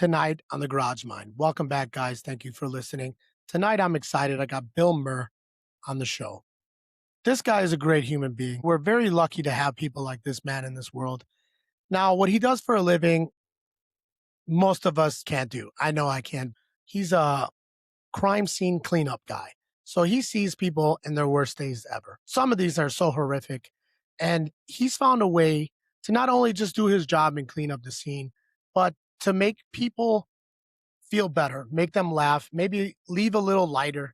tonight on the Garage Mind. Welcome back, guys. Thank you for listening. Tonight, I'm excited. I got Bill Murr on the show. This guy is a great human being. We're very lucky to have people like this man in this world. Now, what he does for a living, most of us can't do. I know I can. He's a crime scene cleanup guy. So he sees people in their worst days ever. Some of these are so horrific. And he's found a way to not only just do his job and clean up the scene, but to make people feel better, make them laugh, maybe leave a little lighter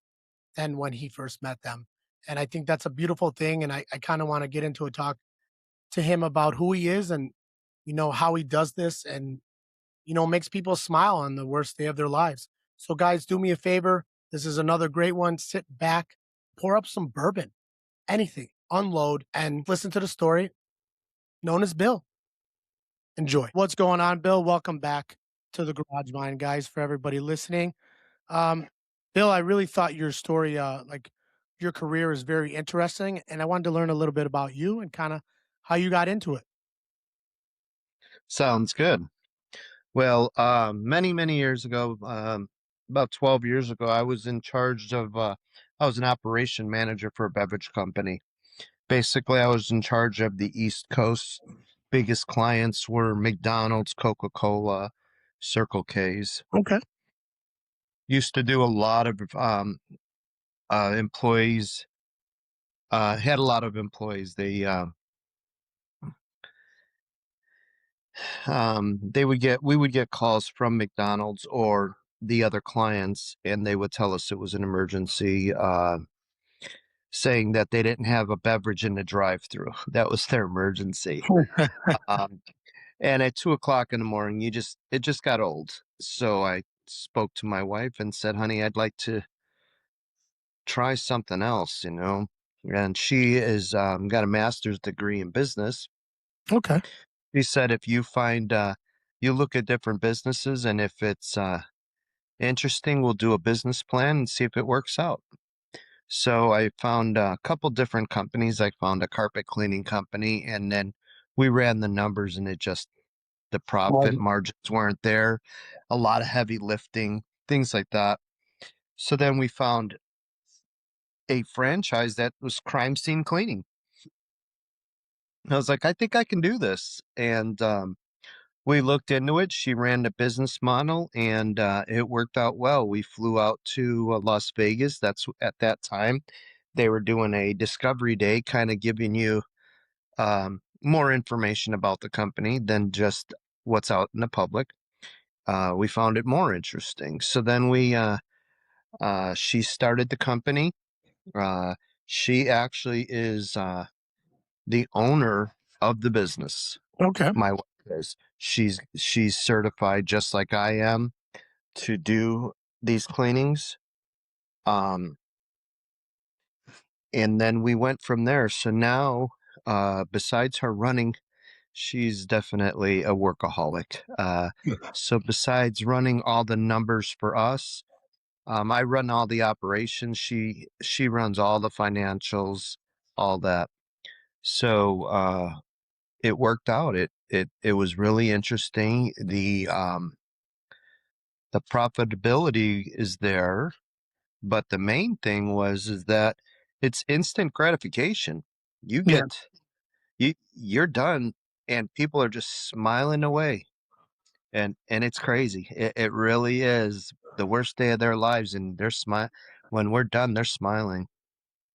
than when he first met them. And I think that's a beautiful thing. And I kind of want to get into a talk to him about who he is and, how he does this and, makes people smile on the worst day of their lives. So, guys, do me a favor. This is another great one. Sit back, pour up some bourbon, anything, unload, and listen to the story known as Bill. Enjoy. What's going on, Bill? Welcome back to the Garage Mind, guys, for everybody listening. Um, Bill, I really thought your story, like your career is very interesting, and I wanted to learn a little bit about you and kind of how you got into it. Sounds good. Well, many years ago, about 12 years ago, I was in charge of, I was an operation manager for a beverage company. Basically, I was in charge of the East Coast. Biggest clients were McDonald's, Coca-Cola, Circle K's. Okay. Used to do a lot of employees, had a lot of employees. We would get calls from McDonald's or the other clients, and they would tell us it was an emergency, saying that they didn't have a beverage in the drive-through. That was their emergency. Um, and at 2 o'clock in the morning, it just got old. So I spoke to my wife and said, "Honey, I'd like to try something else, you know." And she is got a master's degree in business. Okay. He said, if you find, you look at different businesses, and if it's interesting, we'll do a business plan and see if it works out. So I found a couple different companies. I found a carpet cleaning company, and then we ran the numbers, and the profit Well, margins weren't there. A lot of heavy lifting, things like that. So then we found a franchise that was crime scene cleaning. I was like, I think I can do this. And we looked into it. She ran the business model, and it worked out well. We flew out to Las Vegas. That's at that time they were doing a discovery day, kind of giving you more information about the company than just what's out in the public. We found it more interesting. So then she started the company. Uh, she actually is the owner of the business. okay. My wife is. She's certified just like I am to do these cleanings. Um, and then we went from there. So now, besides her running, she's definitely a workaholic. So besides running all the numbers for us, I run all the operations. She runs all the financials, all that. So it worked out. It was really interesting. The profitability is there, but the main thing is that it's instant gratification. You Yeah. get you're done, and people are just smiling away, and it's crazy. It really is the worst day of their lives, and they're smile when we're done. They're smiling.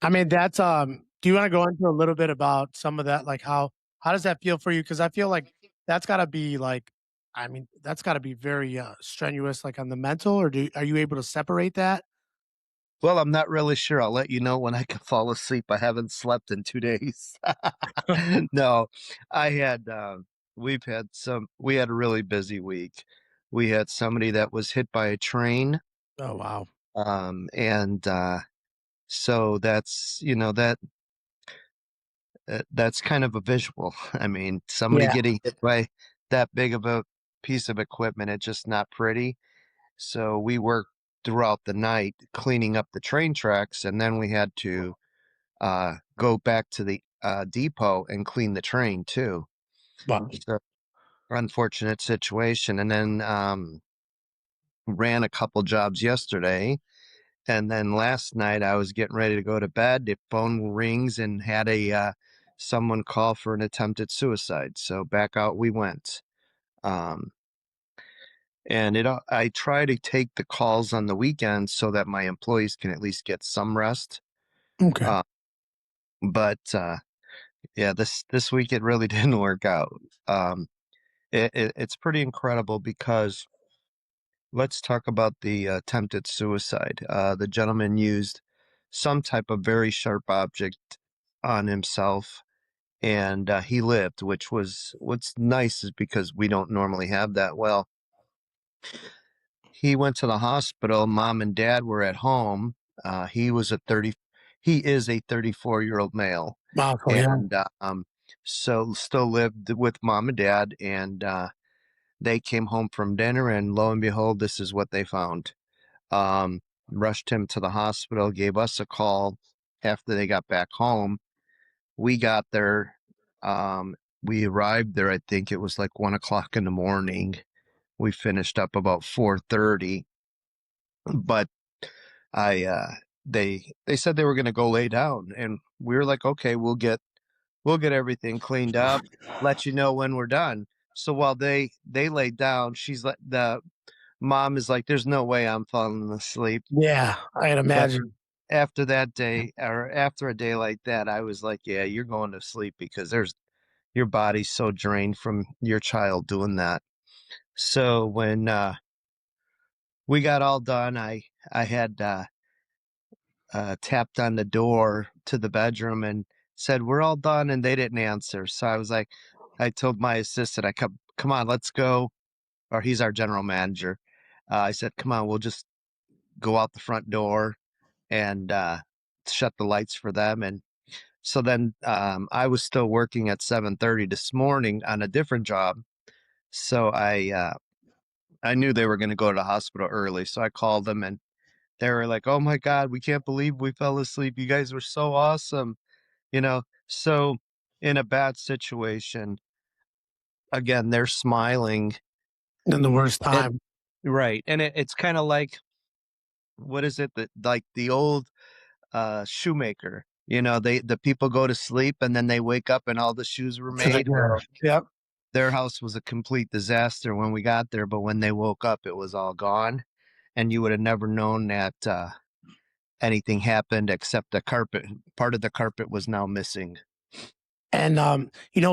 I mean, that's do you want to go into a little bit about some of that? Like how does that feel for you? Because I feel like that's gotta be like that's gotta be very strenuous, like on the mental, or are you able to separate that? Well, I'm not really sure. I'll let you know when I can fall asleep. I haven't slept in 2 days. No, I had, we had a really busy week. We had somebody that was hit by a train. Oh wow. And, so that's kind of a visual. I mean, somebody Yeah. getting hit by that big of a piece of equipment, it's just not pretty. So we worked throughout the night cleaning up the train tracks, and then we had to go back to the depot and clean the train too. Wow. So unfortunate situation. And then ran a couple jobs yesterday. And then last night I was getting ready to go to bed. The phone rings and had someone call for an attempted suicide. So back out we went. Um, and I try to take the calls on the weekends so that my employees can at least get some rest. Okay. Uh, but yeah, this week it really didn't work out. Um, it's pretty incredible because let's talk about the attempted suicide. The gentleman used some type of very sharp object on himself, and he lived, which was what's nice is because we don't normally have that. Well, he went to the hospital. Mom and dad were at home. He was a 30, he is a 34-year-old male, Wow. So yeah. and so still lived with mom and dad, and they came home from dinner, and lo and behold, this is what they found. Um, Rushed him to the hospital, gave us a call after they got back home. We got there. We arrived there, I think it was like 1 o'clock in the morning. We finished up about 4:30, but I, they said they were going to go lay down, and we were like, okay, we'll get everything cleaned up, let you know when we're done. So while they laid down, the mom is like, there's no way I'm falling asleep. Yeah, I'd But imagine. after that day, or after a day like that, I was like, yeah, you're going to sleep because your body's so drained from your child doing that. So when we got all done, I had tapped on the door to the bedroom and said, we're all done, and they didn't answer. So I was like, I told my assistant, come on, let's go. Or he's our general manager. I said, come on, we'll just go out the front door and shut the lights for them. And so then I was still working at 7:30 this morning on a different job. So I knew they were going to go to the hospital early. So I called them, and they were like, oh my God, we can't believe we fell asleep. You guys were so awesome. So in a bad situation, again, they're smiling. In the worst And time. right. And it's kind of like, what is it that like the old shoemaker? The people go to sleep and then they wake up and all the shoes were So made. yeah. Well, Yep. their house was a complete disaster when we got there, but when they woke up, it was all gone. And you would have never known that anything happened except the carpet. Part of the carpet was now missing. And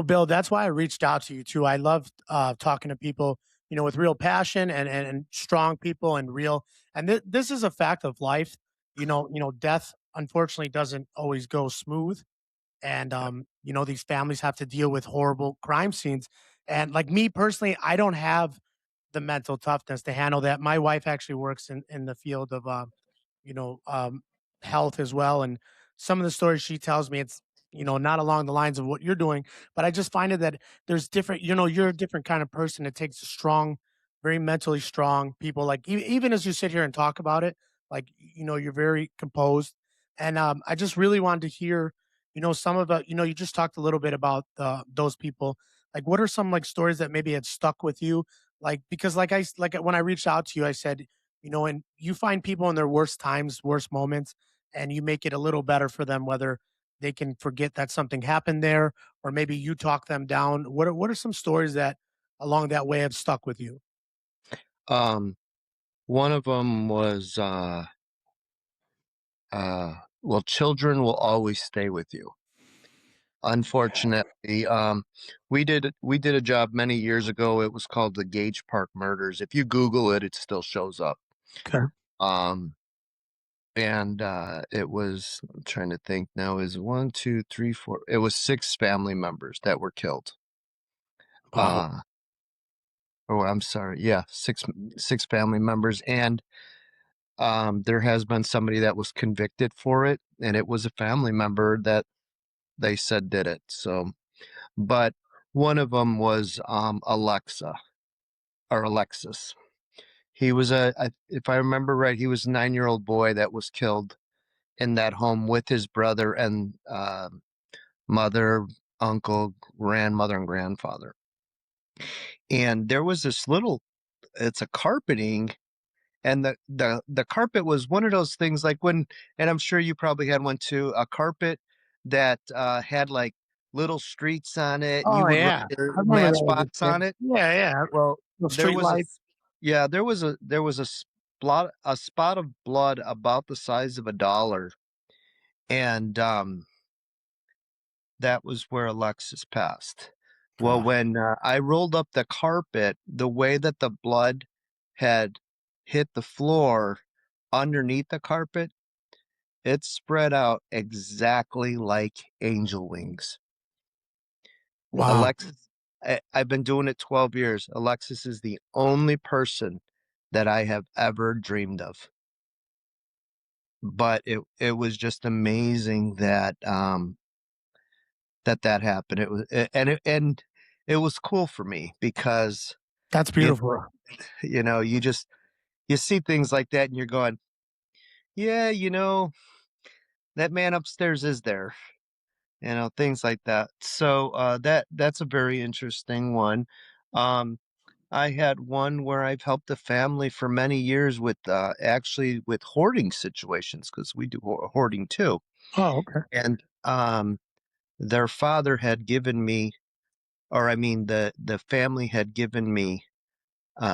Bill, that's why I reached out to you too. I love talking to people, with real passion and strong people and real. And this is a fact of life. Death unfortunately doesn't always go smooth, and these families have to deal with horrible crime scenes. And like me personally, I don't have the mental toughness to handle that. My wife actually works in the field of you know, um, health as well. And some of the stories she tells me, it's, not along the lines of what you're doing, but I just find it that there's different, you're a different kind of person. It takes strong, very mentally strong people. Like even as you sit here and talk about it, like, you're very composed. And I just really wanted to hear, some of the, you just talked a little bit about those people. Like, what are some like stories that maybe had stuck with you? Like, because like when I reached out to you, I said, and you find people in their worst times, worst moments, and you make it a little better for them, whether they can forget that something happened there, or maybe you talk them down. What are some stories that along that way have stuck with you? Um, One of them was, well, children will always stay with you. Unfortunately, we did a job many years ago. It was called the Gage Park Murders. If you Google it, it still shows up. Okay. Um, and it was, I'm trying to think now, is one, two, three, four. It was six family members that were killed. Wow. Uh, oh, I'm sorry. Yeah, six family members, and there has been somebody that was convicted for it, and it was a family member that they said did it. So, but one of them was Alexis. He was if I remember right, he was a 9-year-old boy that was killed in that home with his brother and mother, uncle, grandmother, and grandfather. And there was this little, it's a carpeting, and the carpet was one of those things like when, and I'm sure you probably had one too, a carpet that had like little streaks on it, and you Oh would write yeah, a I remember that as matchbox a kid. on it. Yeah, yeah. Well, The there street was a light. yeah, there was a spot of blood about the size of a dollar, and that was where Alexis passed. Well, Oh, when I rolled up the carpet, the way that the blood had hit the floor underneath the carpet, it spread out exactly like angel wings. wow. Alexis, I've been doing it 12 years. Alexis is the only person that I have ever dreamed of. But it was just amazing that that happened. It was and it was cool for me because That's you beautiful. know you see things like that and you're going, yeah, that man upstairs is there, things like that. So that's a very interesting one. Um, I had one where I've helped a family for many years with actually with hoarding situations because we do hoarding too. Oh, okay. And their father had given me, or I mean, the family had given me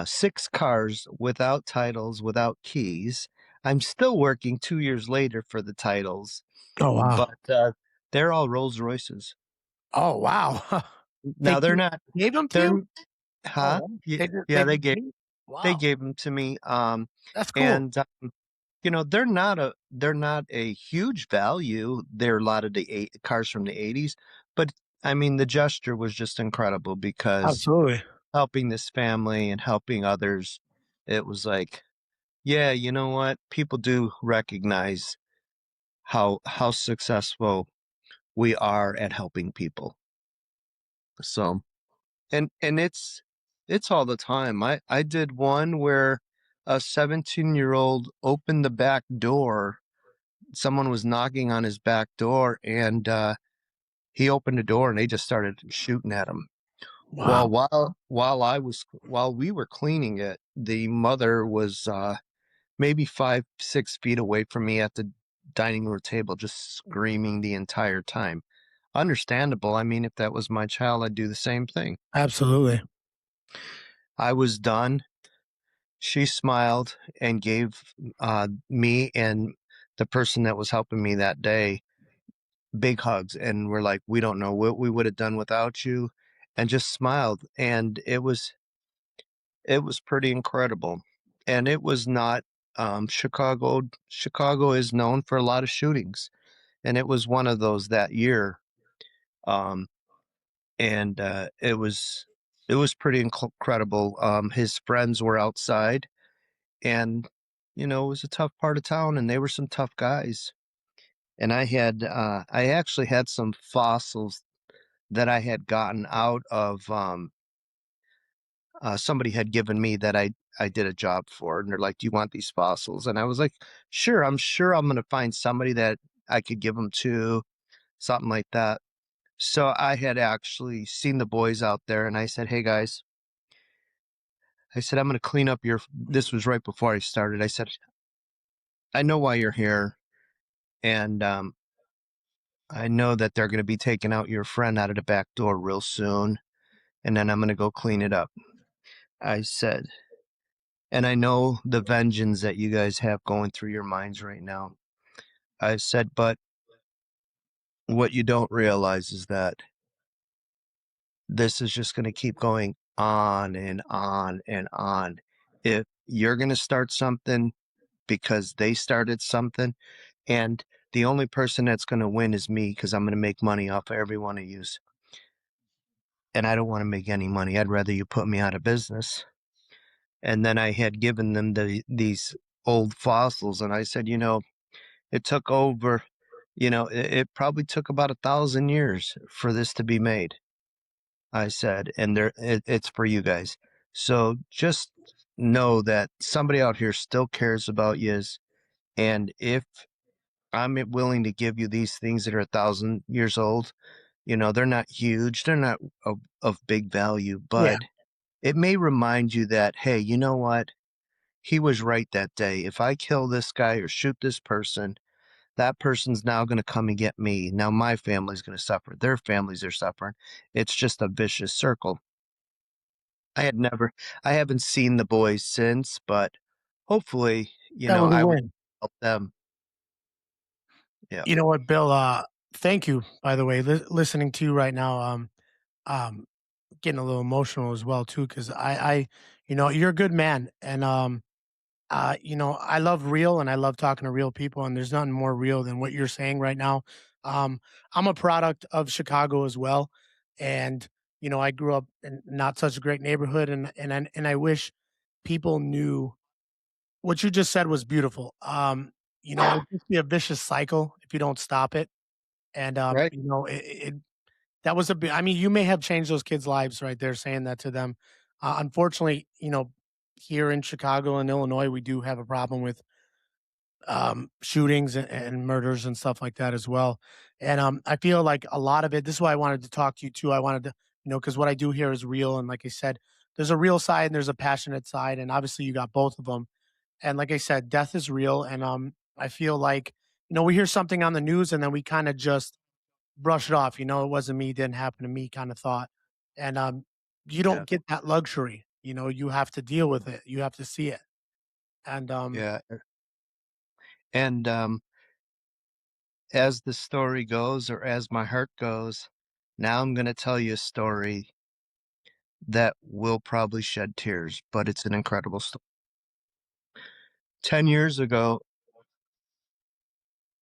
6 cars without titles, without keys. I'm still working 2 years later for the titles, Oh, wow. but they're all Rolls Royces. Oh, wow. They Now they're not. gave them to They're you? Oh, huh? wow. Yeah, They yeah. They just gave gave. they Wow, gave them to me. that's cool. And they're not a huge value. They're a lot of the cars from the '80s, but I mean the gesture was just incredible because Absolutely. helping this family and helping others, it was like, yeah, you know what? People do recognize how successful we are at helping people. So, and it's all the time. I did one where a 17-year-old opened the back door. Someone was knocking on his back door, and he opened the door and they just started shooting at him. Well, Wow. while we were cleaning it, the mother was maybe 5, 6 feet away from me at the dining room table, just screaming the entire time. Understandable. I mean, if that was my child, I'd do the same thing. Absolutely. I was done. She smiled and gave me and the person that was helping me that day big hugs. And we're like, we don't know what we would have done without you. And just smiled. And it was pretty incredible. And it was not Chicago. Chicago is known for a lot of shootings. And it was one of those that year. Um, and it was pretty incredible. His friends were outside, and it was a tough part of town, and they were some tough guys. And I actually had some fossils that I had gotten out of somebody had given me that I did a job for, and they're like, "Do you want these fossils?" And I was like, "Sure, I'm sure I'm going to find somebody that I could give them to, something like that." So I had actually seen the boys out there, and I said, "Hey guys," I said, "I'm going to clean up your." This was right before I started. I said, "I know why you're here, and I know that they're going to be taking out your friend out of the back door real soon, and then I'm going to go clean it up." I said, "And I know the vengeance that you guys have going through your minds right now." I said, "But what you don't realize is that this is just going to keep going on and on and on. If you're going to start something because they started something, and the only person that's going to win is me because I'm going to make money off of every one of you. And I don't want to make any money. I'd rather you put me out of business." And then I had given them these old fossils, and I said, it took over, it probably took about 1,000 years for this to be made. I said, and it's for you guys. So just know that somebody out here still cares about you. And if I'm willing to give you these things that are 1,000 years old, they're not huge, they're not of big value, Yeah. but it may remind you that, hey, you know what? he was right that day. If I kill this guy or shoot this person, that person's now going to come and get me. Now my family's going to suffer. Their families are suffering. It's just a vicious circle. I had never, I haven't seen the boys since, but hopefully, That was a I was win. help them. Yeah. You know what, Bill? Thank you, by the way. Listening to you right now, um, getting a little emotional as well too, because you're a good man, and I love real, and I love talking to real people, and there's nothing more real than what you're saying right now. Um, I'm a product of Chicago as well, and I grew up in not such a great neighborhood, and I wish people knew what you just said was beautiful. It'd just be a vicious cycle if you don't stop it. And Right. that was I mean, you may have changed those kids' lives right there saying that to them. Unfortunately, here in Chicago and Illinois, we do have a problem with shootings and murders and stuff like that as well. And I feel like a lot of it. This is why I wanted to talk to you too. I wanted to, because what I do here is real, and like I said, there's a real side and there's a passionate side, and obviously you got both of them. And like I said, death is real, and I feel like we hear something on the news and then we kind of just brush it off. It wasn't me, didn't happen to me, kind of thought. And you Yeah. don't get that luxury. You have to deal with it. You have to see it. And Yeah. And as the story goes, or as my heart goes, now I'm going to tell you a story that will probably shed tears, but it's an incredible story. 10 years ago,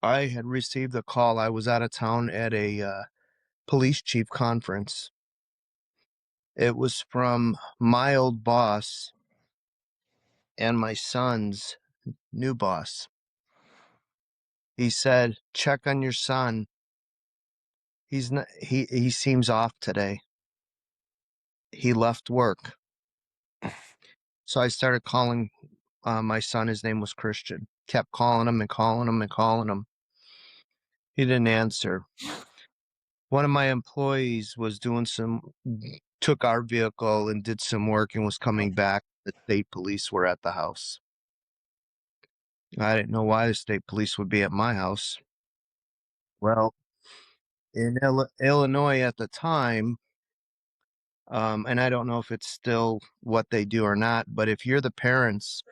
I had received a call. I was out of town at a police chief conference. It was from my old boss and my son's new boss. He said, "Check on your son. He's not, he seems off today. He left work." So I started calling my son. His name was Christian. Kept calling him and calling him and calling him. He didn't answer. One of my employees was took our vehicle and did some work and was coming back. The state police were at the house. I didn't know why the state police would be at my house. Well, in Illinois at the time, and I don't know if it's still what they do or not, but if you're the parents,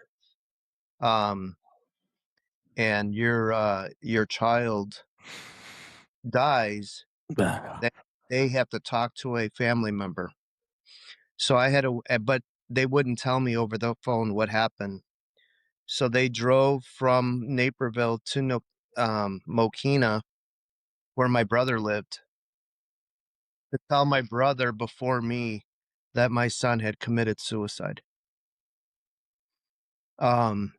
um, and your child dies, they they have to talk to a family member. So I had but they wouldn't tell me over the phone what happened. So they drove from Naperville to Mokina, where my brother lived, to tell my brother before me that my son had committed suicide. Um,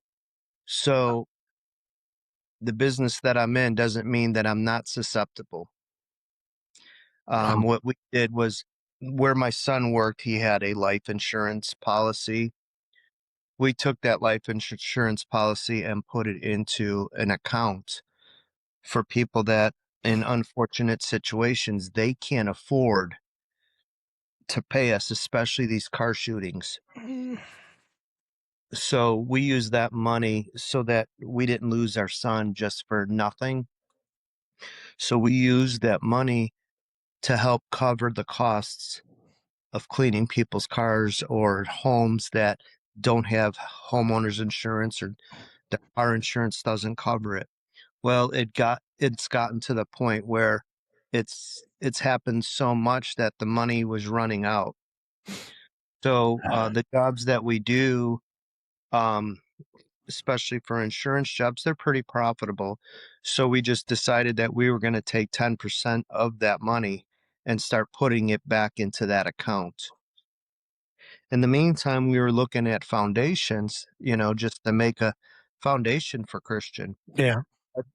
so the business that I'm in doesn't mean that I'm not susceptible. wow. What we did was, where my son worked, he had a life insurance policy. We took that life insurance policy and put it into an account for people that, in unfortunate situations, they can't afford to pay us, especially these car shootings. So we used that money so that we didn't lose our son just for nothing. So we used that money to help cover the costs of cleaning people's cars or homes that don't have homeowners insurance, or the car insurance doesn't cover it. Well, it's gotten to the point where it's happened so much that the money was running out. So the jobs that we do, um, especially for insurance jobs, they're pretty profitable. So we just decided that we were going to take 10% of that money and start putting it back into that account. In the meantime, we were looking at foundations, just to make a foundation for Christian. Yeah.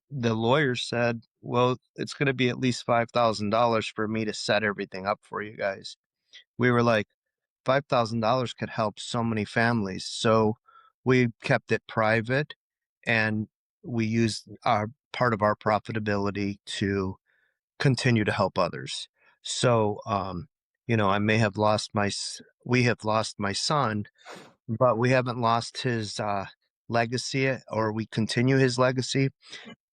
The lawyer said, "Well, it's going to be at least $5,000 for me to set everything up for you guys." We were like, $5,000 could help so many families. So we kept it private, and we used our part of our profitability to continue to help others. So, I may have we have lost my son, but we haven't lost his legacy, or we continue his legacy.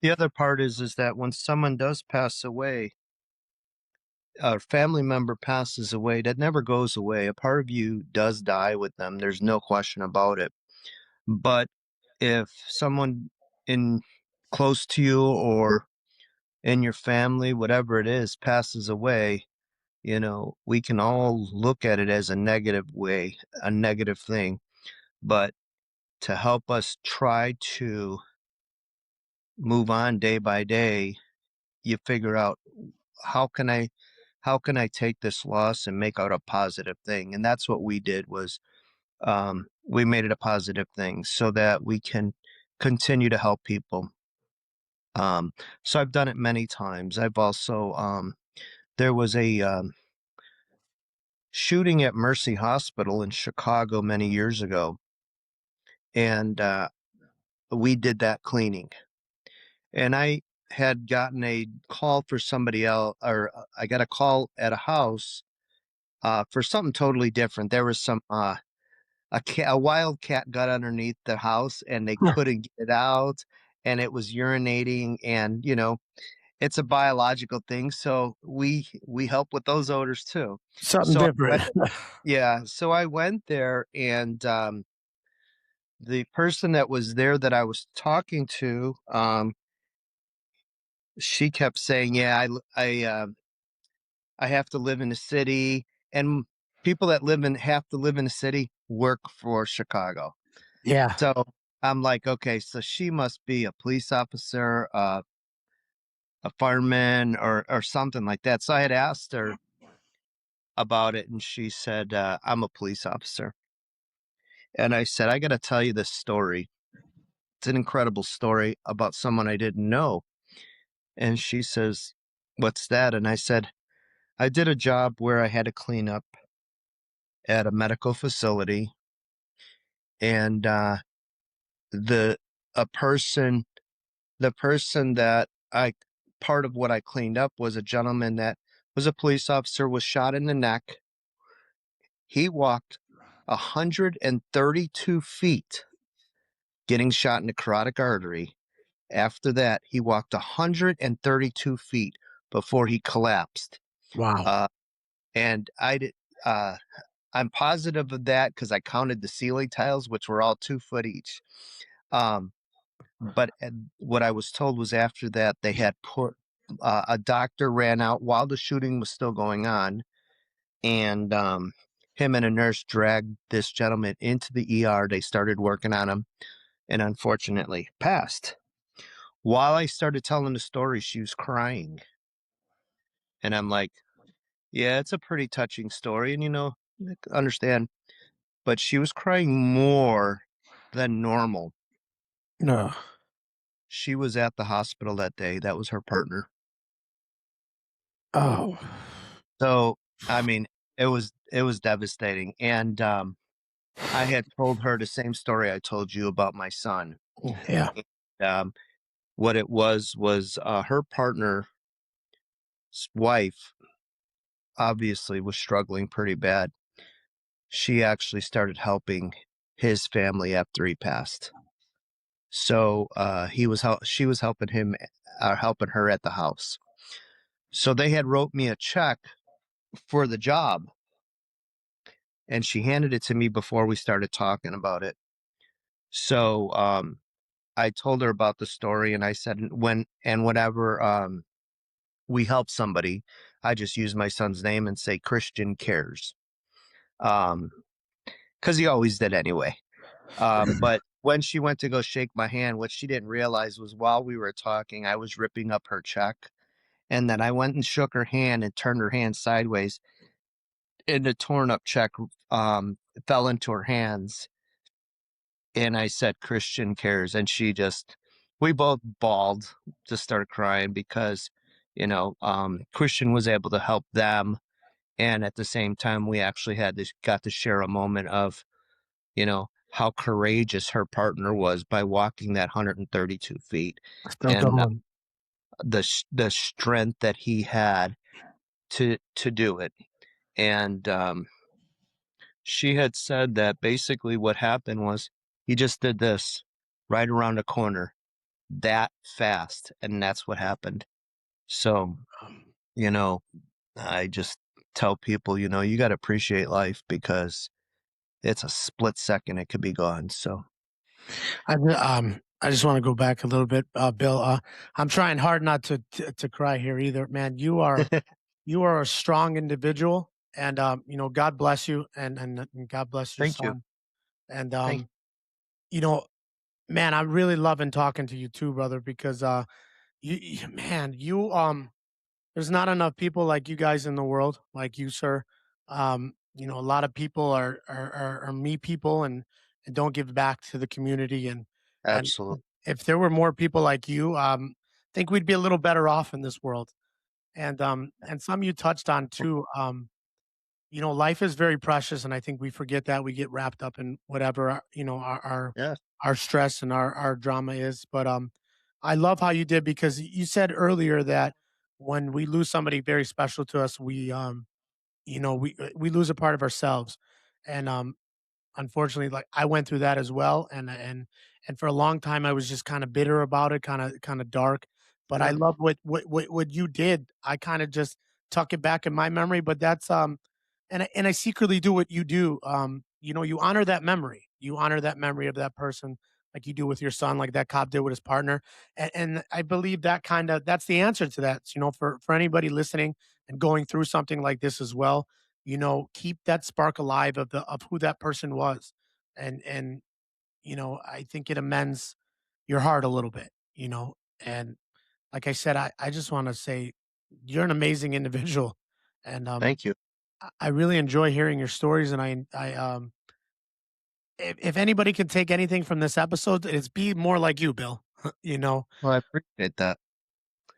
The other part is that when someone does pass away, a family member passes away, that never goes away. A part of you does die with them. There's no question about it. But if someone in close to you or in your family, whatever it is, passes away, we can all look at it as a negative way, a negative thing. But to help us try to move on day by day, you figure out how can I how can I take this loss and make out a positive thing? And that's what we did was we made it a positive thing so that we can continue to help people. Um, so I've done it many times. I've also there was a shooting at Mercy Hospital in Chicago many years ago, and we did that cleaning. And I had gotten a call for somebody else, or I got a call at a house for something totally different. There was a wild cat got underneath the house, and they couldn't get it out, and it was urinating, and it's a biological thing, so we help with those odors too. Something So different. yeah, so I went there, and the person that was there that I was talking to, she kept saying, "Yeah, I have to live in the city," and people that have to live in the city work for Chicago. Yeah. So I'm like, okay, so she must be a police officer, a fireman, or something like that. So I had asked her about it, and she said, "I'm a police officer." And I said, "I got to tell you this story. It's an incredible story about someone I didn't know." And she says, "What's that?" And I said, "I did a job where I had to clean up at a medical facility, and the a person, the person that I part of what I cleaned up was a gentleman that was a police officer, was shot in the neck. He walked 132 feet getting shot in the carotid artery. After that, he walked 132 feet before he collapsed. Wow. Uh, and I did. Uh, I'm positive of that because I counted the ceiling tiles, which were all 2 foot each. Um, but what I was told was after that they had put a doctor ran out while the shooting was still going on, and him and a nurse dragged this gentleman into the ER. They started working on him, and unfortunately passed. While I started telling the story, she was crying, and I'm like, "Yeah, it's a pretty touching story, and I understand." But she was crying more than normal. No. She was at the hospital that day. That was her partner. Oh. So, I mean, it was devastating. And I had told her the same story I told you about my son. Yeah. And, what it was her partner's wife obviously was struggling pretty bad. She actually started helping his family after he passed. So she was helping him, helping her at the house. So they had wrote me a check for the job, and she handed it to me before we started talking about it. So I told her about the story, and I said, whenever we help somebody, I just use my son's name and say Christian Cares, because he always did anyway. But when she went to go shake my hand, what she didn't realize was while we were talking, I was ripping up her check. And then I went and shook her hand and turned her hand sideways, and the torn up check fell into her hands. And I said, Christian Cares. And we both bawled, just started crying because, Christian was able to help them. And at the same time, we actually got to share a moment of, how courageous her partner was by walking that 132 feet, Still and going. the strength that he had to do it. And she had said that basically what happened was he just did this right around the corner that fast, and that's what happened. So, Um, you know, I just tell people, you got to appreciate life because it's a split second it could be gone. So, I just want to go back a little bit, Bill. I'm trying hard not to cry here either, man. You are a strong individual, and God bless you, and God bless your thank you. son. And Thank you know, man, I'm really loving talking to you too, brother, because man, there's not enough people like you guys in the world, like you, sir. A lot of people are me people and don't give back to the community, and Absolutely. if there were more people like you, I think we'd be a little better off in this world. And some you touched on too. Life is very precious, and I think we forget that. We get wrapped up in whatever Yeah. our stress and our drama is. But I love how you did, because you said earlier that when we lose somebody very special to us, we lose a part of ourselves. And unfortunately, like, I went through that as well, and for a long time I was just kind of bitter about it, kind of dark. But I Yeah. love what you did. I kind of just tuck it back in my memory, but that's and I secretly do what you do. You honor that memory. You honor that memory of that person, like you do with your son, like that cop did with his partner. And I believe that's the answer to that. For anybody listening and going through something like this as well, keep that spark alive of who that person was. And I think it amends your heart a little bit, and like I said, I just want to say you're an amazing individual. And Thank you. I really enjoy hearing your stories. And if anybody can take anything from this episode, it's be more like you, Bill. you know Well, I appreciate that.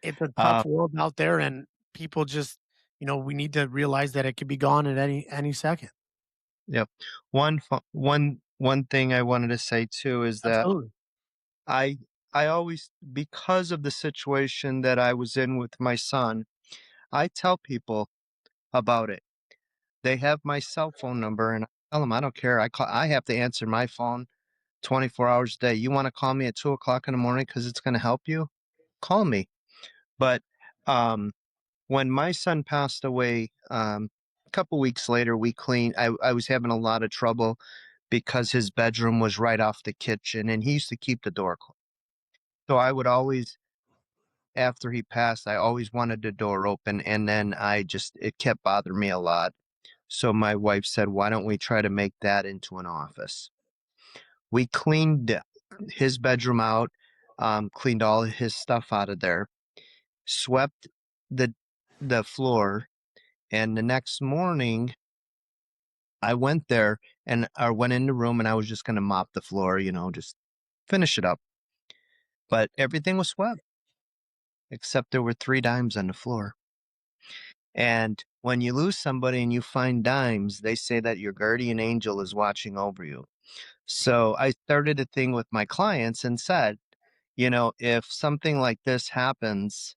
it's a Uh, tough world out there, and people just, we need to realize that it could be gone at any second. yep. One thing I wanted to say too is that Absolutely. I I always, because of the situation that I was in with my son, I tell people about it. They have my cell phone number, and I tell them I don't care. I have to answer my phone 24 hours a day. You want to call me at 2 o'clock in the morning because it's going to help you? Call me. But um, when my son passed away, a couple weeks later, we cleaned. I was having a lot of trouble because his bedroom was right off the kitchen, and he used to keep the door closed. So I would always, after he passed, I always wanted the door open, and then it kept bothering me a lot. So my wife said, "Why don't we try to make that into an office?" We cleaned his bedroom out, cleaned all his stuff out of there, swept the floor, and the next morning I went there and I went in the room and I was just going to mop the floor, just finish it up. But everything was swept except there were 3 dimes on the floor. And when you lose somebody and you find dimes, they say that your guardian angel is watching over you. So I started a thing with my clients and said, if something like this happens,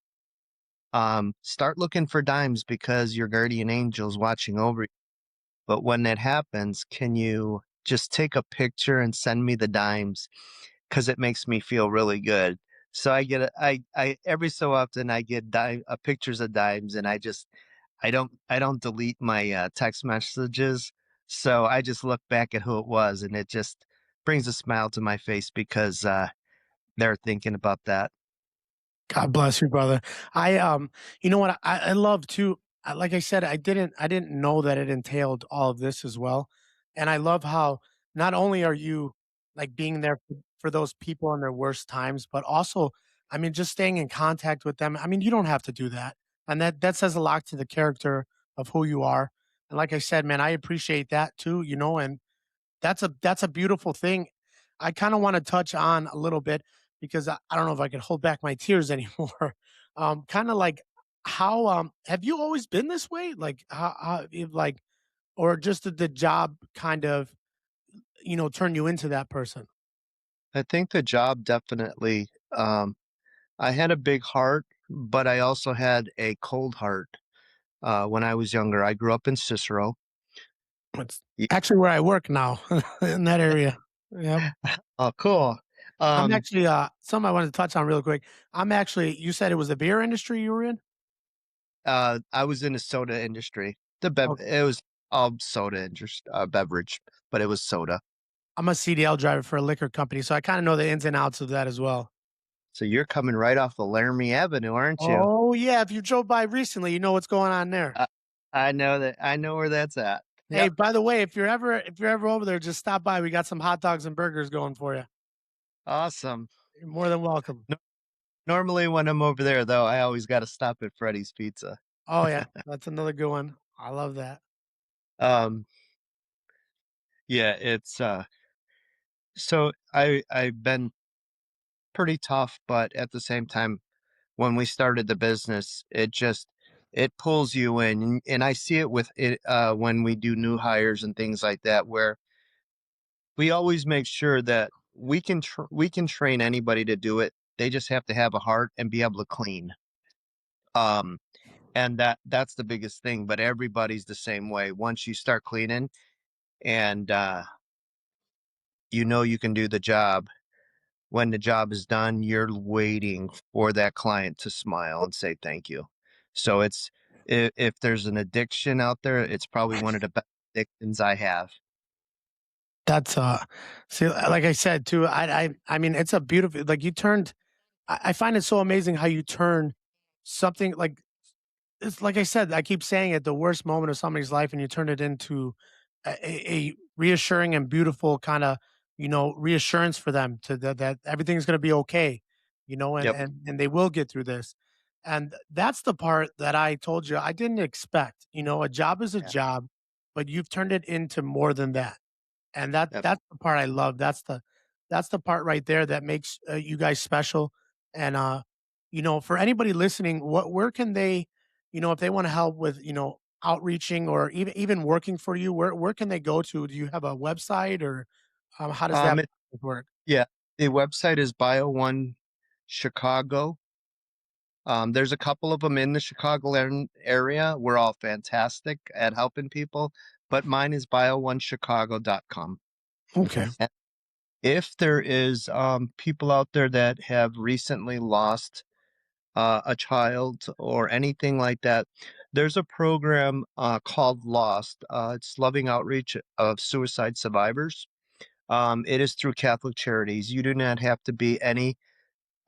start looking for dimes because your guardian angel's watching over you. But when that happens, can you just take a picture and send me the dimes? Because it makes me feel really good. So I every so often I get pictures of dimes, and I don't delete my text messages. So I just look back at who it was, and it just brings a smile to my face because they're thinking about that. God bless you, brother. You know what I love too. Like I said, I didn't know that it entailed all of this as well, and I love how not only are you like being there for those people in their worst times, but also, I mean, just staying in contact with them. I mean, you don't have to do that, and that says a lot to the character of who you are. And like I said, man, I appreciate that too. And that's a beautiful thing. I kind of want to touch on a little bit, because I don't know if I can hold back my tears anymore. Kind of like, how have you always been this way? Like, how if, like, or just did the job kind of turn you into that person? I think the job definitely. I had a big heart, but I also had a cold heart when I was younger. I grew up in Cicero, It's Y- actually where I work now in that area. Yep. Oh, cool. I'm Um, actually, something I wanted to touch on real quick. I'm actually, you said it was the beer industry you were in? I was in the soda industry. Oh, It was soda industry, beverage, but it was soda. I'm a CDL driver for a liquor company, so I kind of know the ins and outs of that as well. So you're coming right off the Laramie Avenue, aren't you? Oh, yeah. If you drove by recently, you know what's going on there. I, I know that. I know where that's at. Hey, Yep. by the way, if you're ever over there, just stop by. We got some hot dogs and burgers going for you. Awesome. You're more than welcome. No, normally when I'm over there, though, I always got to stop at Freddy's Pizza. Oh yeah, that's another good one. I love that. Um, yeah, it's so I've been pretty tough, but at the same time, when we started the business, it pulls you in, and I see it with it when we do new hires and things like that, where we always make sure that we can train anybody to do it. They just have to have a heart and be able to clean. Um, and that's the biggest thing. But everybody's the same way. Once you start cleaning, and you know you can do the job. When the job is done, you're waiting for that client to smile and say thank you. So if there's an addiction out there, it's probably one of the best addictions I have. That's see, like I said too. I mean, it's a beautiful. Like you turned. I find it so amazing how you turn something like it's like I said, I keep saying it, the worst moment of somebody's life, and you turn it into a reassuring and beautiful kind of, reassurance for them to that everything's going to be okay, and, Yep. and they will get through this. And that's the part that I told you I didn't expect. A job is a Yeah. job, but you've turned it into more than that. And Yep. that's the part I love. That's the part right there that makes, you guys special. And, for anybody listening, where can they, if they wanna help with, outreaching or even working for you, where can they go to? Do you have a website or, how does that It, work? yeah. The website is Bio One Chicago. There's a couple of them in the Chicago area. We're all fantastic at helping people, but mine is bio1chicago.com. Okay. And if there is people out there that have recently lost a child or anything like that, there's a program called Lost. It's Loving Outreach of Suicide Survivors. It is through Catholic Charities. You do not have to be any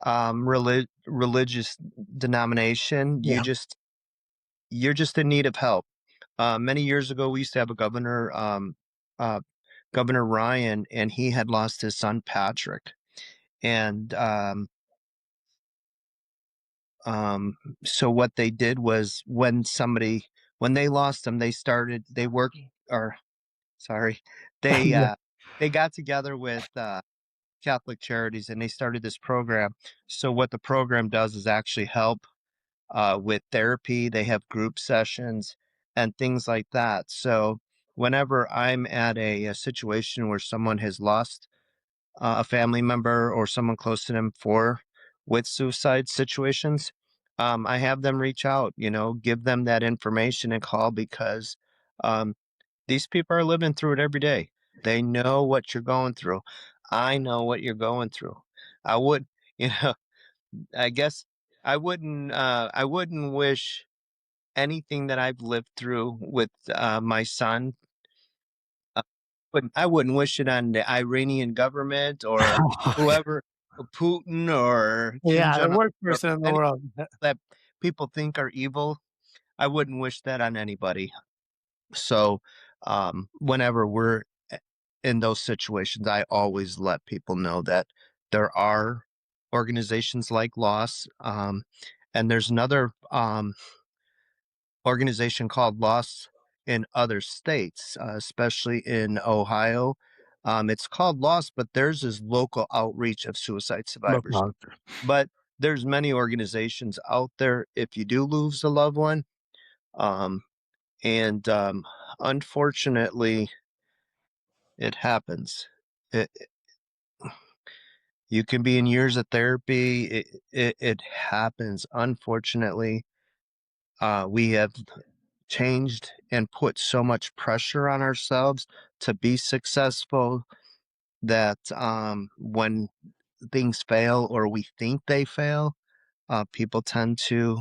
religious denomination. Yeah. You're just in need of help. Many years ago, we used to have a governor, uh, Governor Ryan, and he had lost his son Patrick. And um, so what they did was when they lost him, they worked or sorry, they Yeah. uh, they got together with Catholic Charities and they started this program. So what the program does is actually help with therapy. They have group sessions and things like that. So whenever I'm at a situation where someone has lost a family member or someone close to them for with suicide situations, I have them reach out. Give them that information and call because um, these people are living through it every day. They know what you're going through. I know what you're going through. I would, you know, I guess I wouldn't wish anything that I've lived through with my son. Uh, but I wouldn't wish it on the Iranian government or whoever, Putin or Kim Yeah, the Jong Un, worst or person in the any world. that people think are evil. I wouldn't wish that on anybody. So, whenever we're in those situations, I always let people know that there are organizations like Loss, and there's another organization called Loss in other states, especially in Ohio. It's called Loss, but theirs is local outreach of suicide Look, survivors. But there's many organizations out there if you do lose a loved one. Um, and unfortunately, it happens. It, you can be in years of therapy. It happens. Unfortunately, we have changed and put so much pressure on ourselves to be successful that when things fail or we think they fail, people tend to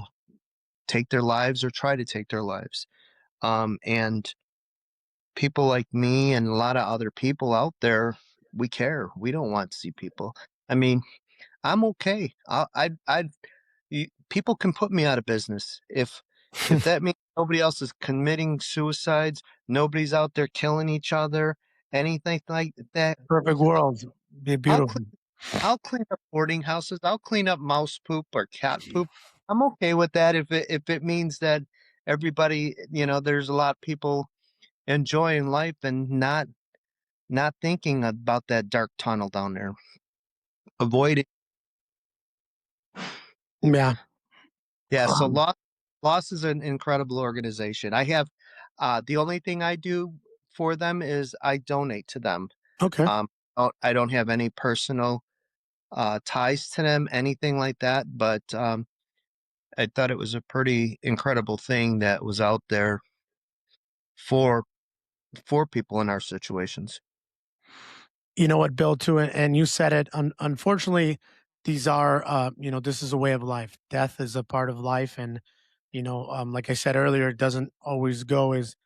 take their lives or try to take their lives. And people like me and a lot of other people out there, we care. We don't want to see people. I mean, I'm okay. People can put me out of business if that means nobody else is committing suicides, nobody's out there killing each other, anything like that. Perfect world. Be I'll beautiful. clean, I'll clean up boarding houses. I'll clean up mouse poop or cat poop. I'm okay with that if it means that everybody, there's a lot of people enjoying life and not thinking about that dark tunnel down there. Avoid it. Yeah. Yeah, so Um, Loss is an incredible organization. I have the only thing I do for them is I donate to them. okay. I don't have any personal ties to them, anything like that, but I thought it was a pretty incredible thing that was out there for people in our situations. You know what, Bill, too, and you said it. Unfortunately, these are, this is a way of life. Death is a part of life, and like I said earlier, it doesn't always go as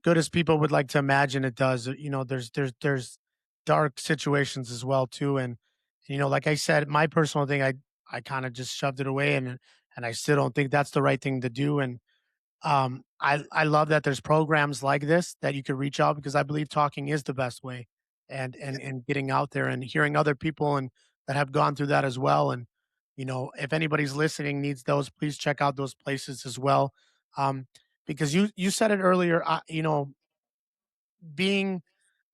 good as people would like to imagine it does. There's dark situations as well too, and like I said, my personal thing, I kind of just shoved it away, and I still don't think that's the right thing to do, and I love that there's programs like this that you could reach out because I believe talking is the best way, and getting out there and hearing other people and that have gone through that as well. And if anybody's listening needs those, please check out those places as well. Um, because you said it earlier, being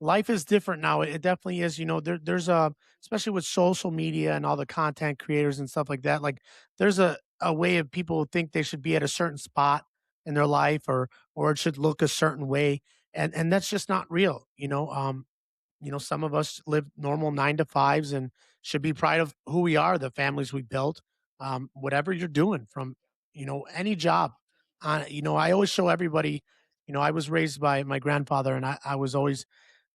life is different now. It definitely is. There's a, especially with social media and all the content creators and stuff like that. Like there's a way of people think they should be at a certain spot in their life, or it should look a certain way, and that's just not real. Some of us live normal 9 to 5s and should be proud of who we are, the families we built, whatever you're doing from, any job. I always show everybody, I was raised by my grandfather, and I was always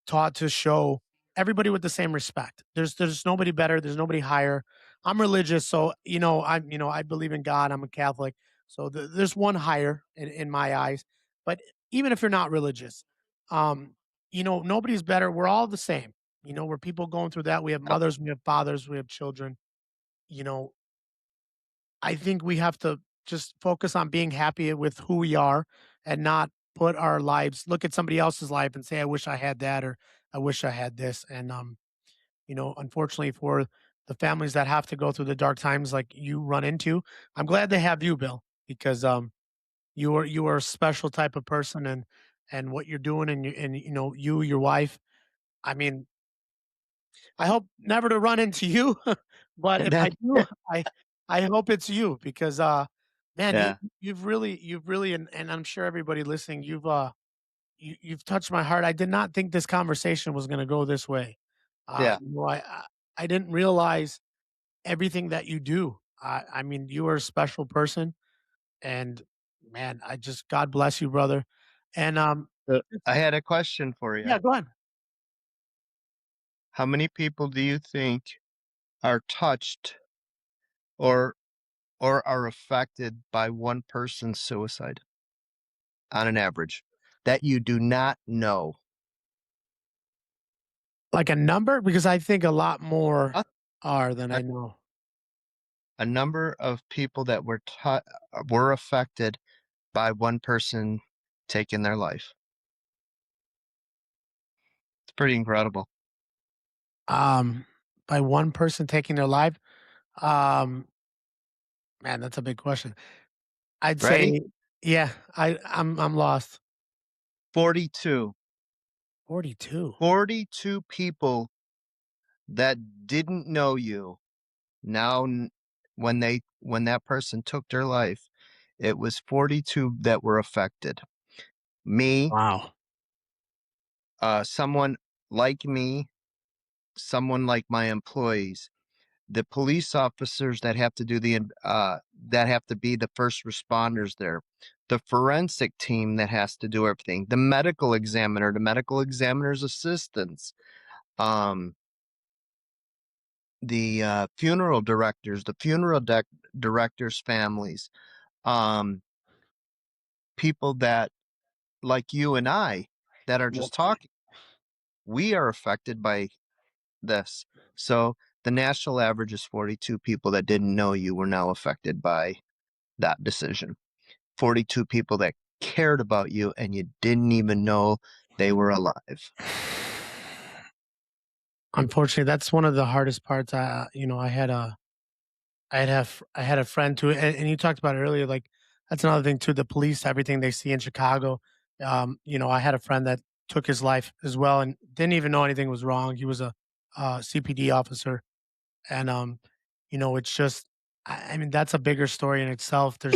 taught to show everybody with the same respect. There's nobody better. There's nobody higher. I'm religious, so I believe in God. I'm a Catholic, so there's one higher in my eyes. But even if you're not religious, nobody's better. We're all the same. We're people going through that. We have Yep. mothers, we have fathers, we have children. You know, I think we have to just focus on being happy with who we are and not put our lives, look at somebody else's life and say, I wish I had that, or I wish I had this. And, unfortunately for the families that have to go through the dark times like you run into, I'm glad they have you, Bill, because, you are a special type of person, and what you're doing, and your wife. I mean, I hope never to run into you, but And if I that, do, I hope it's you because, man, yeah, you've really, and I'm sure everybody listening, you've touched my heart. I did not think this conversation was gonna go this way. yeah. I didn't realize everything that you do. I mean, you are a special person, and man, I just God bless you, brother. And, I had a question for you. yeah, go ahead. How many people do you think are touched or are affected by one person's suicide on an average that you do not know? Like a number? Because I think a lot more Uh, are than A, I know. a number of people that were affected by one person taking their life. It's pretty incredible. Um, by one person taking their life? Um, man, that's a big question. I'd Ready? say, yeah, I'm lost. 42. 42. 42 people that didn't know you. Now, when that person took their life, it was 42 that were affected. Me, Wow. someone like me, someone like my employees. the police officers that have to do that have to be the first responders there, the forensic team that has to do everything, the medical examiner, the medical examiner's assistants, um, the funeral directors, the directors' families, um, people that like you and I that are Yep. just talking. We are affected by this. So the national average is 42 people that didn't know you were now affected by that decision. 42 people that cared about you and you didn't even know they were alive. Unfortunately, that's one of the hardest parts. I had a friend too, and you talked about it earlier. Like that's another thing too. The police, everything they see in Chicago. I had a friend that took his life as well, and didn't even know anything was wrong. He was a CPD officer, and it's just. I mean, that's a bigger story in itself. There's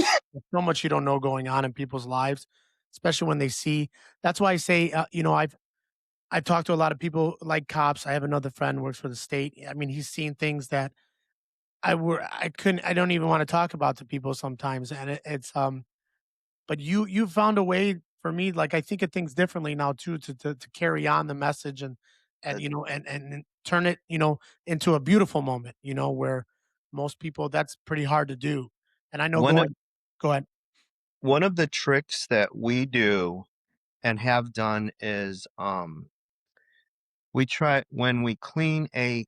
so much you don't know going on in people's lives, especially when they see. That's why I say, I've talked to a lot of people like cops. I have another friend who works for the state. I mean, he's seen things that I don't even want to talk about to people sometimes, and but you found a way for me. Like I think of things differently now too to carry on the message and and turn it into a beautiful moment. Where most people that's pretty hard to do. And I know One of going. Go ahead. one of the tricks that we do and have done is we try when we clean a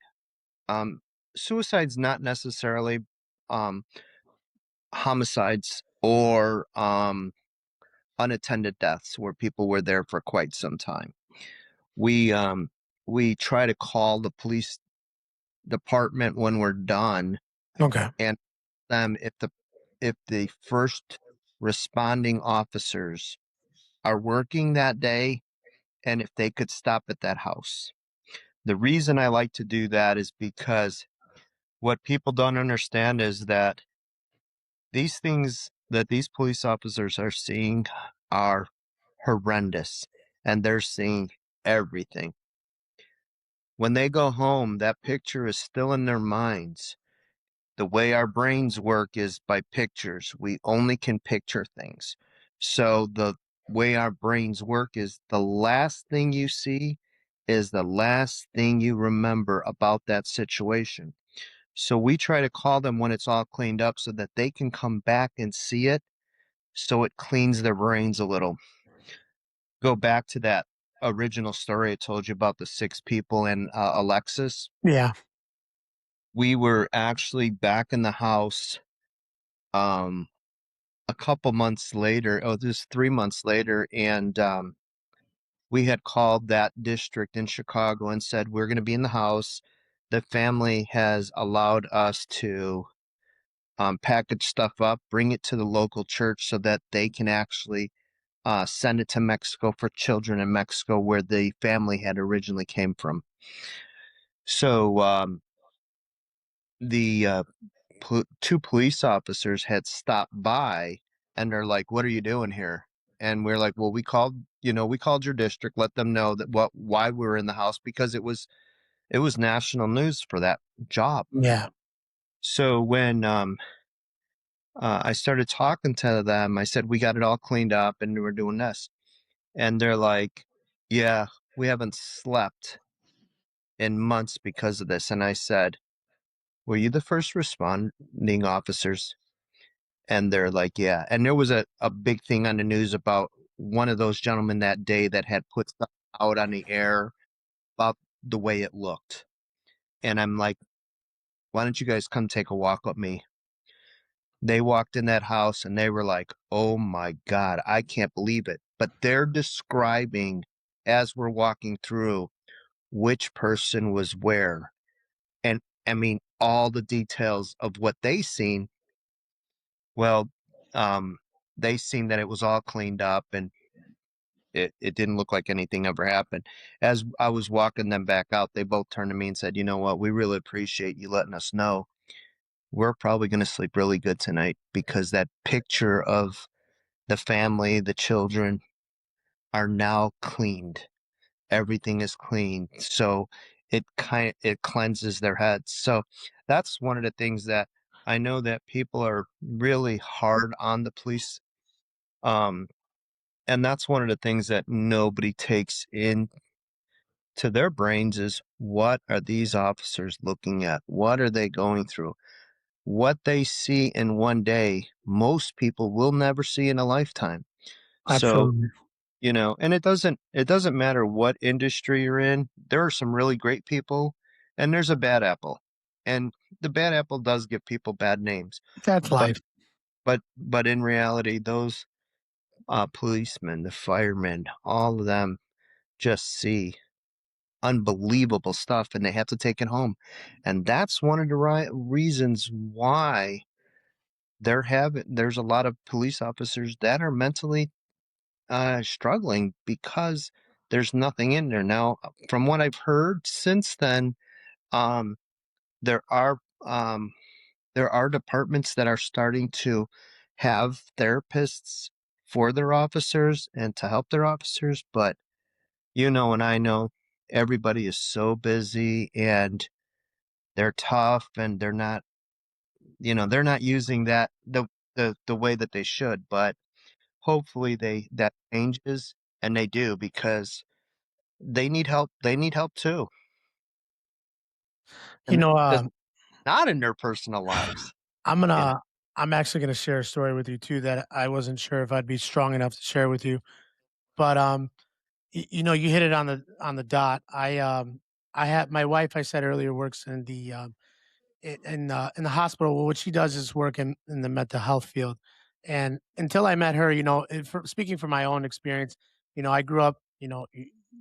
suicide's not necessarily um homicides or unattended deaths where people were there for quite some time. We um we try to call the police department when we're done Okay. and them if the first responding officers are working that day and if they could stop at that house. The reason I like to do that is because what people don't understand is that these things that these police officers are seeing are horrendous and they're seeing everything. When they go home, that picture is still in their minds. The way our brains work is by pictures. We only can picture things. So the way our brains work is the last thing you see is the last thing you remember about that situation. So we try to call them when it's all cleaned up so that they can come back and see it so it cleans their brains a little. Go back to that original story I told you about the 6 people and Alexis. Yeah. We were actually back in the house um, a couple months later. Oh, this was 3 months later, and we had called that district in Chicago and said we're going to be in the house. The family has allowed us to package stuff up, bring it to the local church so that they can actually send it to Mexico for children in Mexico where the family had originally came from. So the 2 police officers had stopped by and they're like, "What are you doing here?" And we're like, "Well, we called your district, let them know that why we were in the house because it was national news for that job." Yeah. So when I started talking to them, I said, "We got it all cleaned up and we're doing this." And they're like, "Yeah, we haven't slept in months because of this." And I said, "Were you the first responding officers?" And they're like, "Yeah." And there was a big thing on the news about one of those gentlemen that day that had put stuff out on the air about the way it looked. And I'm like, "Why don't you guys come take a walk with me?" They walked in that house and they were like, "Oh my God, I can't believe it." But they're describing as we're walking through which person was where. And I mean, all the details of what they seen. Well, um, they seen that it was all cleaned up and it didn't look like anything ever happened. As I was walking them back out, they both turned to me and said, "You know what? We really appreciate you letting us know. We're probably going to sleep really good tonight because that picture of the family, the children are now cleaned. Everything is clean. So it cleanses their heads. So that's one of the things that I know that people are really hard on the police. Um, and that's one of the things that nobody takes in to their brains is what are these officers looking at? What are they going through? What they see in one day, most people will never see in a lifetime. So, Absolutely. and it doesn't matter what industry you're in. There are some really great people and there's a bad apple. And the bad apple does give people bad names. That's But life. but in reality, those policemen, the firemen, all of them just see unbelievable stuff and they have to take it home. And that's one of the reasons why there's a lot of police officers that are mentally struggling because there's nothing in there. Now, from what I've heard since then, um, there are um, there are departments that are starting to have therapists for their officers and to help their officers, but and I know everybody is so busy and they're tough and they're not using that the way that they should, but hopefully that changes and they do because they need help. They need help too. You And know, that's not in their personal lives, I'm you know. gonna I'm actually gonna share a story with you too that I wasn't sure if I'd be strong enough to share with you. But you hit it on the dot. I had my wife. I said earlier works in the in the hospital. Well, what she does is work in the mental health field. And until I met her, speaking from my own experience, I grew up.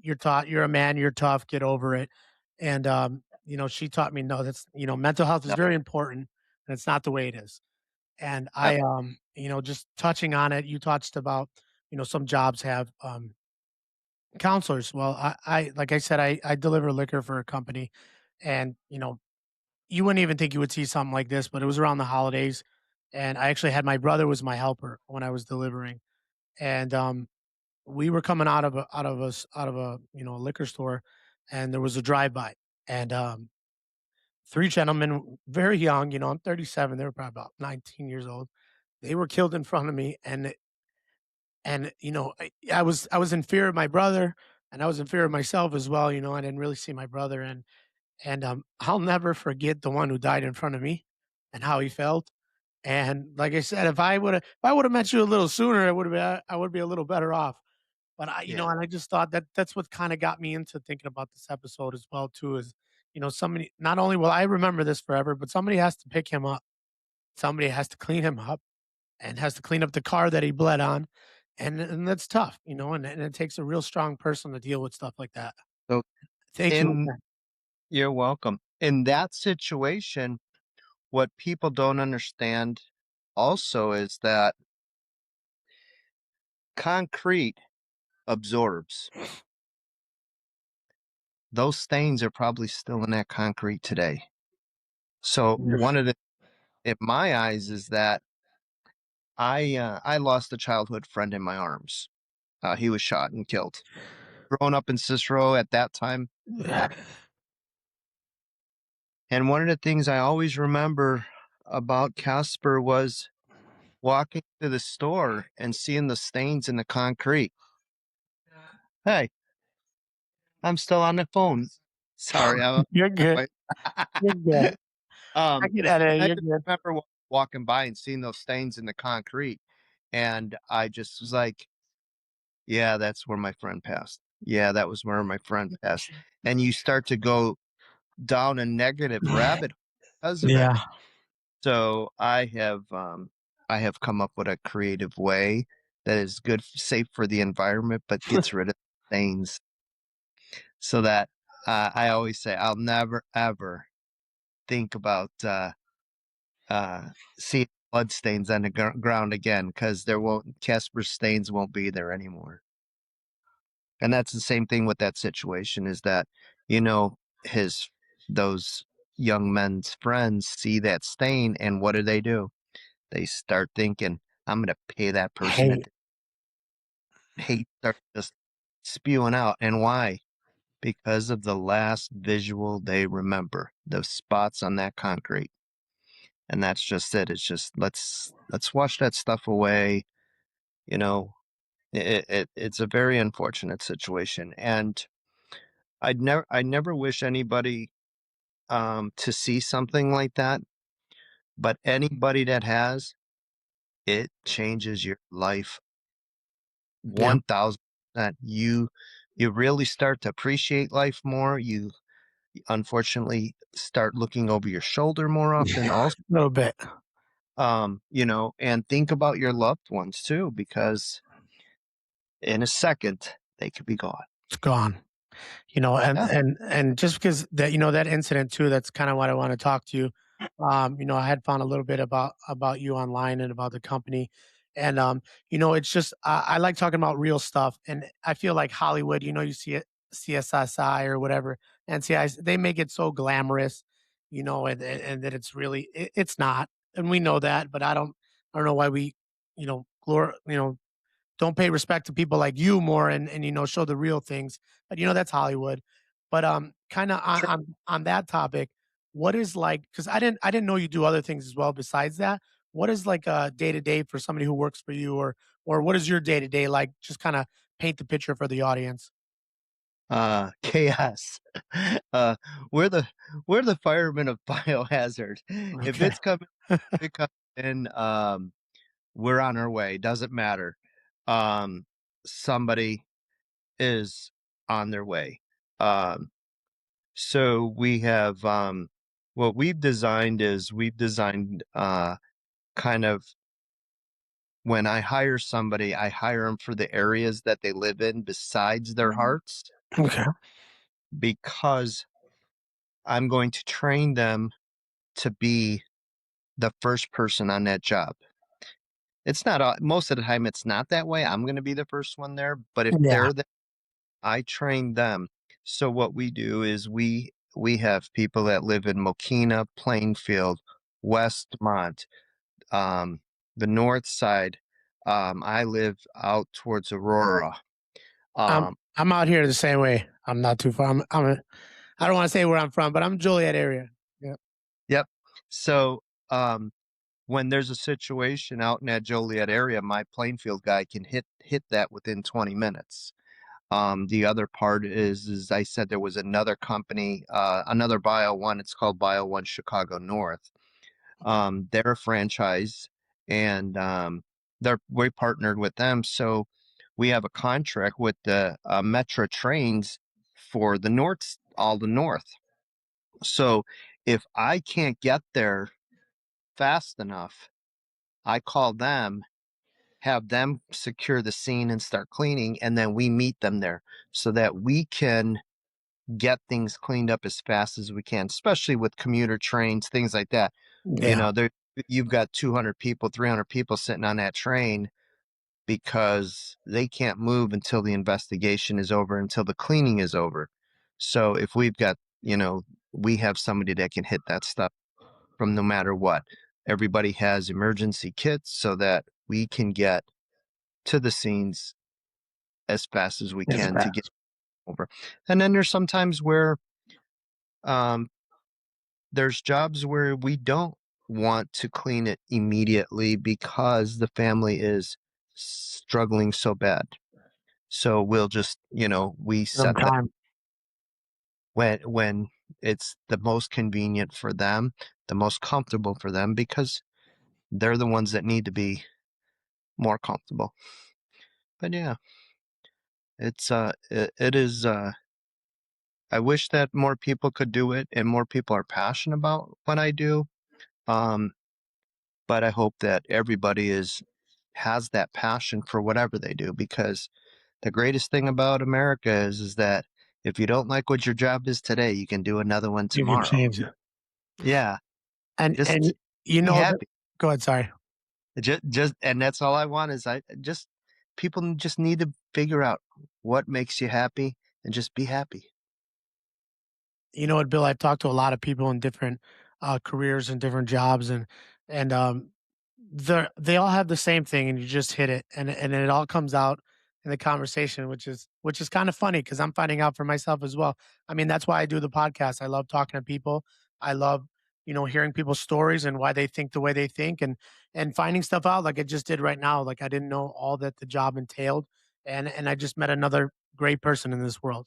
You're taught you're a man, you're tough, get over it. And she taught me no, that's mental health is No, very important, and it's not the way it is. And no, just touching on it, you touched about some jobs have counselors. Well, I like I said, I deliver liquor for a company, and you wouldn't even think you would see something like this, but it was around the holidays, and I actually had my brother was my helper when I was delivering, and we were coming out of a a liquor store, and there was a drive by, and three gentlemen, very young. I'm 37. They were probably about 19 years old. They were killed in front of me, and I was in fear of my brother, and I was in fear of myself as well. I didn't really see my brother, and I'll never forget the one who died in front of me and how he felt. And like I said, if I would have met you a little sooner, I would be a little better off. But yeah. and I just thought that that's what kind of got me into thinking about this episode as well too. Is somebody not only will I remember this forever, but somebody has to pick him up. Somebody has to clean him up and has to clean up the car that he bled on, and that's tough, and it takes a real strong person to deal with stuff like that. So Thank you in again. you're welcome. In that situation, what people don't understand also is that concrete absorbs. Those stains are probably still in that concrete today. So one of the in my eyes is that I lost a childhood friend in my arms. He was shot and killed. Growing up in Cicero at that time, uh, and one of the things I always remember about Casper was walking to the store and seeing the stains in the concrete. Hey, I'm still on the phone. Sorry, You're good. I, You're good. I um, get at it. I You're just good. remember walking by and seeing those stains in the concrete, and I just was like, "Yeah, that's where my friend passed. Yeah, that was where my friend passed." And you start to go down a negative rabbit hole because of it. Yeah. So I have come up with a creative way that is good, safe for the environment, but gets rid of stains. So that I always say I'll never ever think about seeing blood stains on the ground again because there won't Casper stains won't be there anymore. And that's the same thing with that situation is that you know his those young men's friends see that stain and what do? They start thinking, I'm going to pay that person. Hey, And hate starts just spewing out. And why? because of the last visual they remember, those spots on that concrete. And that's just it. It's just let's wash that stuff away. You know, it's a very unfortunate situation, and I never wish anybody to see something like that. But anybody that has, it changes your life Yeah, 1000%. You really start to appreciate life more. You unfortunately start looking over your shoulder more often yeah, also, a little bit. and think about your loved ones too, because in a second they could be gone. It's gone. You know, and Yeah, just because that, that incident too, that's kind of what I want to talk to you. I had found a little bit about you online and about the company. And it's just I like talking about real stuff. And I feel like Hollywood, you see it CSSI or whatever, NCI, they make it so glamorous, and that it's really it's not. And we know that, but I don't know why we, don't pay respect to people like you more, and show the real things. But that's Hollywood. But kind of sure. on that topic, what is like, because I didn't know you do other things as well besides that. What is like a day to day for somebody who works for you, or what is your day to day like? Just kind of paint the picture for the audience. Chaos. Uh, we're the we're the firemen of Biohazard. If Okay. it comes in, we're on our way. Doesn't matter. Um, somebody is on their way. Um, so we have what we've designed kind of when I hire somebody, I hire them for the areas that they live in besides their hearts, Okay. because I'm going to train them to be the first person on that job. It's not most of the time it's not that way. I'm going to be the first one there, but if Yeah. they're there, I train them. So what we do is we have people that live in Mokina, Plainfield, Westmont, um, the north side. I live out towards Aurora. I'm Um, I'm out here the same way. I'm not too far. I don't want to say where I'm from, but I'm Joliet area. Yeah. yep. So when there's a situation out in that Joliet area, my Plainfield guy can hit that within 20 minutes. The other part is I said there was another company, another Bio One. It's called Bio One Chicago North. They're a franchise, and we partnered with them, so we have a contract with the Metro trains for the north, all the north. So if I can't get there fast enough, I call them, have them secure the scene and start cleaning, and then we meet them there so that we can get things cleaned up as fast as we can, especially with commuter trains, things like that. Yeah. There you've got 200 people, 300 people sitting on that train because they can't move until the investigation is over, until the cleaning is over. So if we've got, we have somebody that can hit that stuff from no matter what. Everybody has emergency kits so that we can get to the scenes as fast as we It's can to bad. get over. And then there's sometimes where um, there's jobs where we don't want to clean it immediately because the family is struggling so bad. So we'll just, we Some set that time. when it's the most convenient for them, the most comfortable for them, because they're the ones that need to be more comfortable. But yeah, it is I wish that more people could do it and more people are passionate about what I do. Um, but I hope that everybody has that passion for whatever they do, because the greatest thing about America is that if you don't like what your job is today, you can do another one You can tomorrow. change it. Yeah, And just you be know that happy. go ahead, sorry. Just and that's all I want is I just people just need to figure out what makes you happy and just be happy. You know what, Bill, I've talked to a lot of people in different careers and different jobs, and they all have the same thing, and you just hit it, and it all comes out in the conversation, which is kind of funny because I'm finding out for myself as well. I mean, that's why I do the podcast. I love talking to people. I love, hearing people's stories and why they think the way they think, and finding stuff out like I just did right now. Like I didn't know all that the job entailed, and I just met another great person in this world.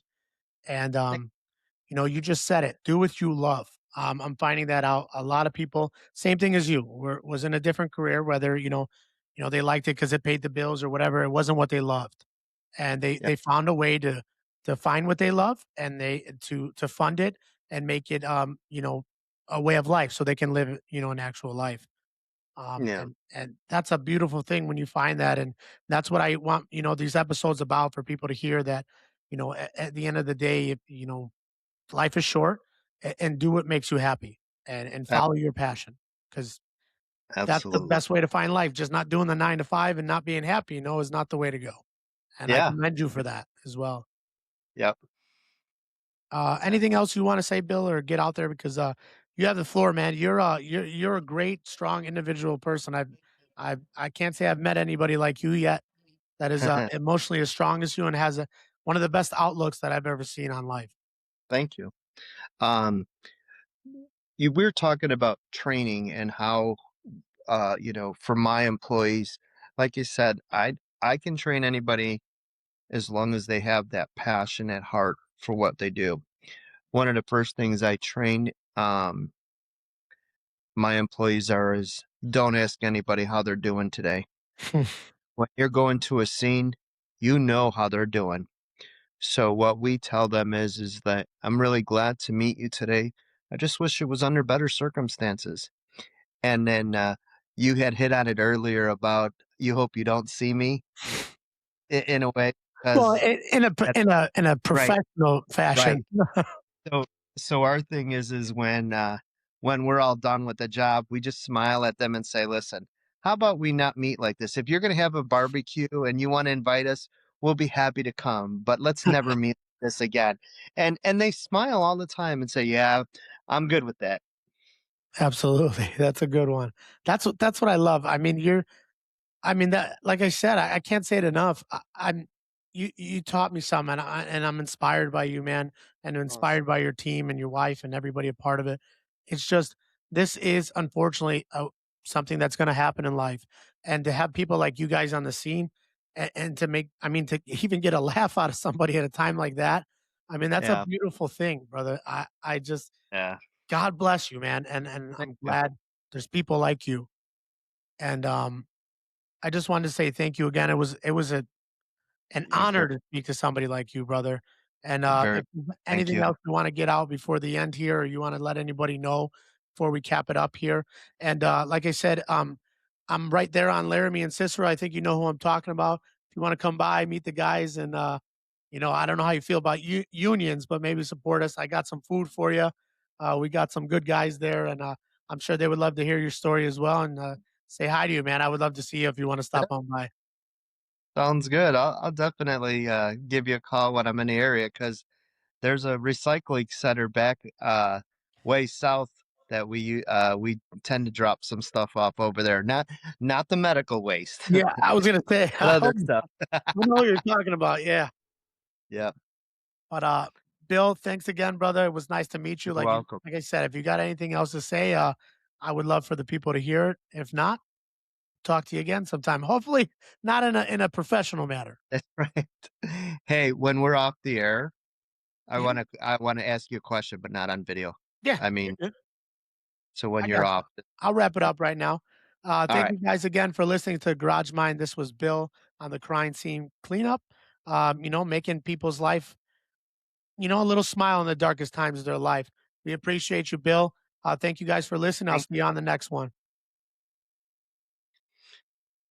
And Thank you just said it. Do what you love. I'm finding that out. A lot of people, same thing as you, was in a different career, whether they liked it because it paid the bills or whatever. It wasn't what they loved, and they Yeah, they found a way to find what they love and to fund it and make it a way of life so they can live an actual life. yeah, And that's a beautiful thing when you find that, and that's what I want these episodes about for people to hear that at the end of the day, if life is short, and do what makes you happy, and ab- follow your passion, because that's the absolutely. best way to find life. Just not doing the 9 to 5 and not being happy, is not the way to go. And I Yeah. commend you for that as well. Yep. Anything else you want to say, Bill, or get out there because you have the floor, man. You're a great, strong individual person. I can't say I've met anybody like you yet that is emotionally as strong as you and has one of the best outlooks that I've ever seen on life. Thank you. Um, we're talking about training and how, for my employees, like you said, I can train anybody as long as they have that passion at heart for what they do. One of the first things I train my employees are is don't ask anybody how they're doing today. When you're going to a scene, you know how they're doing. So what we tell them is that I'm really glad to meet you today. I just wish it was under better circumstances. And then you had hit on it earlier about you hope you don't see me in a way Well, because in a that's in a right, professional right. fashion. So our thing is when we're all done with the job, we just smile at them and say, "Listen, how about we not meet like this? If you're going to have a barbecue and you want to invite us, we'll be happy to come, but let's never meet like this again." And they smile all the time and say, "Yeah, I'm good with that." Absolutely, that's a good one. That's what I love. I mean that, like I said, I can't say it enough. You taught me some, and I'm inspired by you, man, and Awesome. inspired by your team and your wife and everybody a part of it. It's just this is unfortunately something that's going to happen in life, and to have people like you guys on the scene, and to make, to even get a laugh out of somebody at a time like that. I mean, that's a Yeah, beautiful thing, brother. I just yeah. God bless you, man, and Thank I'm you. glad there's people like you, and I just wanted to say thank you again. It was an You're honor very, to speak to somebody like you, brother. And very. if there's Thank anything you. else you want to get out before the end here, or you want to let anybody know before we cap it up here. And like I said, I'm right there on Laramie and Cicero. I think you know who I'm talking about. If you want to come by, meet the guys, and I don't know how you feel about unions, but maybe support us. I got some food for you. We got some good guys there, and I'm sure they would love to hear your story as well. And say hi to you, man. I would love to see you if you want to Yeah, stop on by. sounds good. I'll definitely give you a call when I'm in the area because there's a recycling center back way south that we tend to drop some stuff off over there. Not the medical waste, Yeah, I was gonna say, but I other hope stuff. I know what you're talking about, yeah. Yeah, But, Bill, thanks again, brother. It was nice to meet you. you're welcome. Like I said, if you got anything else to say, I would love for the people to hear it. If not, talk to you again sometime. Hopefully not in a professional manner. That's right. Hey, when we're off the air, Mhm. I wanna ask you a question, but not on video. Yeah, I you're mean, good. so when I you're got you. off. I'll wrap it Okay. up right now. All Thank right. you guys again for listening to Garage Mind. This was Bill on the crime scene cleanup. Making people's life, a little smile in the darkest times of their life. We appreciate you, Bill. Thank you guys for listening. I'll Thank see you on the next one.